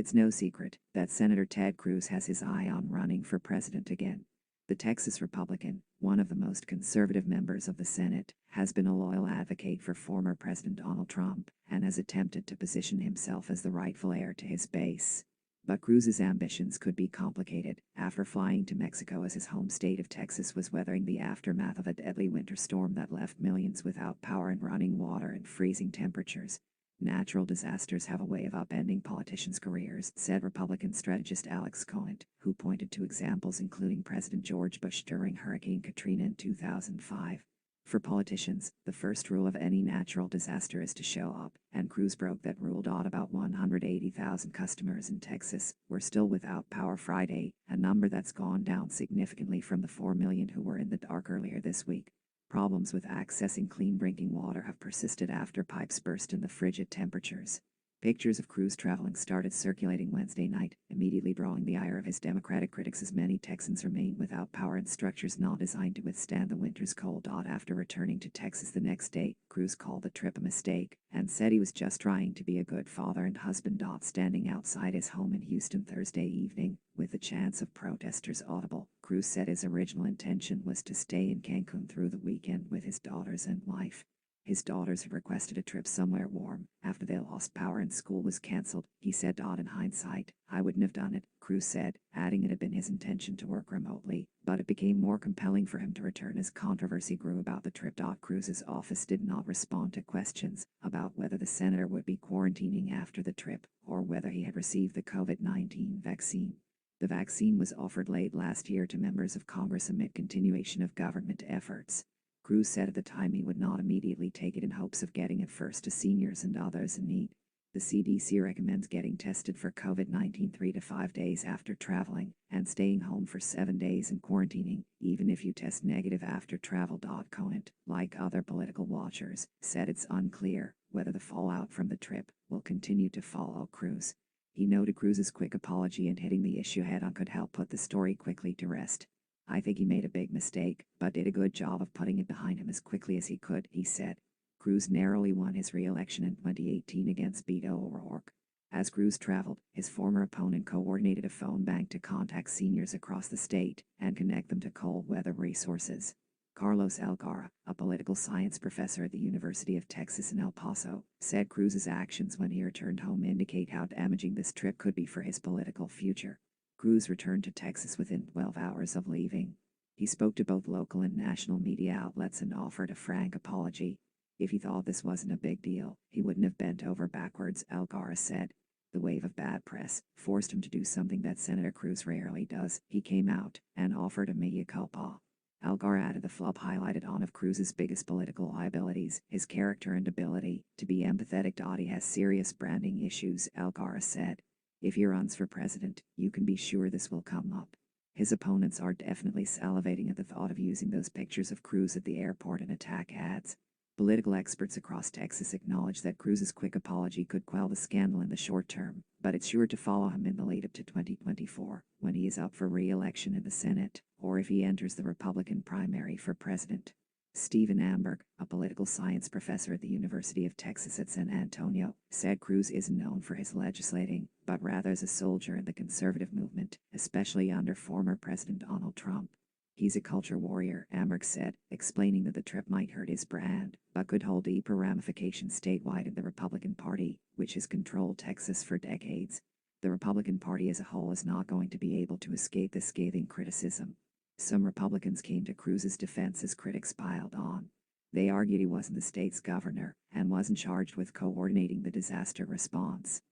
It's no secret that Senator Ted Cruz has his eye on running for president again. The Texas Republican, one of the most conservative members of the Senate, has been a loyal advocate for former President Donald Trump and has attempted to position himself as the rightful heir to his base. But Cruz's ambitions could be complicated after flying to Mexico as his home state of Texas was weathering the aftermath of a deadly winter storm that left millions without power and running water and freezing temperatures. Natural disasters have a way of upending politicians' careers, said Republican strategist Alex Conant, who pointed to examples including President George Bush during Hurricane Katrina in 2005. For politicians, the first rule of any natural disaster is to show up, and Cruz broke that rule. About 180,000 customers in Texas were still without power Friday, a number that's gone down significantly from the 4 million who were in the dark earlier this week. Problems with accessing clean drinking water have persisted after pipes burst in the frigid temperatures. Pictures of Cruz traveling started circulating Wednesday night, immediately drawing the ire of his Democratic critics as many Texans remain without power and structures not designed to withstand the winter's cold. After returning to Texas the next day, Cruz called the trip a mistake and said he was just trying to be a good father and husband. Standing outside his home in Houston Thursday evening, with the chants of protesters audible, Cruz said his original intention was to stay in Cancun through the weekend with his daughters and wife. His daughters have requested a trip somewhere warm after they lost power and school was cancelled, he said. In hindsight, I wouldn't have done it, Cruz said, adding it had been his intention to work remotely, but it became more compelling for him to return as controversy grew about the trip. Cruz's office did not respond to questions about whether the senator would be quarantining after the trip or whether he had received the COVID-19 vaccine. The vaccine was offered late last year to members of Congress amid continuation of government efforts. Cruz said at the time he would not immediately take it in hopes of getting it first to seniors and others in need. The CDC recommends getting tested for COVID-19 3 to 5 days after traveling and staying home for 7 days and quarantining, even if you test negative after travel. Conant, like other political watchers, said it's unclear whether the fallout from the trip will continue to follow Cruz. He noted Cruz's quick apology and hitting the issue head-on could help put the story quickly to rest. I think he made a big mistake, but did a good job of putting it behind him as quickly as he could, he said. Cruz narrowly won his re-election in 2018 against Beto O'Rourke. As Cruz traveled, his former opponent coordinated a phone bank to contact seniors across the state and connect them to cold weather resources. Carlos Elgara, a political science professor at the University of Texas in El Paso, said Cruz's actions when he returned home indicate how damaging this trip could be for his political future. Cruz returned to Texas within 12 hours of leaving. He spoke to both local and national media outlets and offered a frank apology. If he thought this wasn't a big deal, he wouldn't have bent over backwards, Elgara said. The wave of bad press forced him to do something that Senator Cruz rarely does. He came out and offered a mea culpa. Elgara added the flop highlighted one of Cruz's biggest political liabilities, his character and ability to be empathetic. He has serious branding issues, Elgara said. If he runs for president, you can be sure this will come up. His opponents are definitely salivating at the thought of using those pictures of Cruz at the airport in attack ads. Political experts across Texas acknowledge that Cruz's quick apology could quell the scandal in the short term, but it's sure to follow him in the lead up to 2024, when he is up for re-election in the Senate, or if he enters the Republican primary for president. Stephen Amberg, a political science professor at the University of Texas at San Antonio, said Cruz isn't known for his legislating, but rather as a soldier in the conservative movement, especially under former President Donald Trump. He's a culture warrior, Amberg said, explaining that the trip might hurt his brand, but could hold deeper ramifications statewide in the Republican Party, which has controlled Texas for decades. The Republican Party as a whole is not going to be able to escape this scathing criticism. Some Republicans came to Cruz's defense as critics piled on. They argued he wasn't the state's governor and wasn't charged with coordinating the disaster response.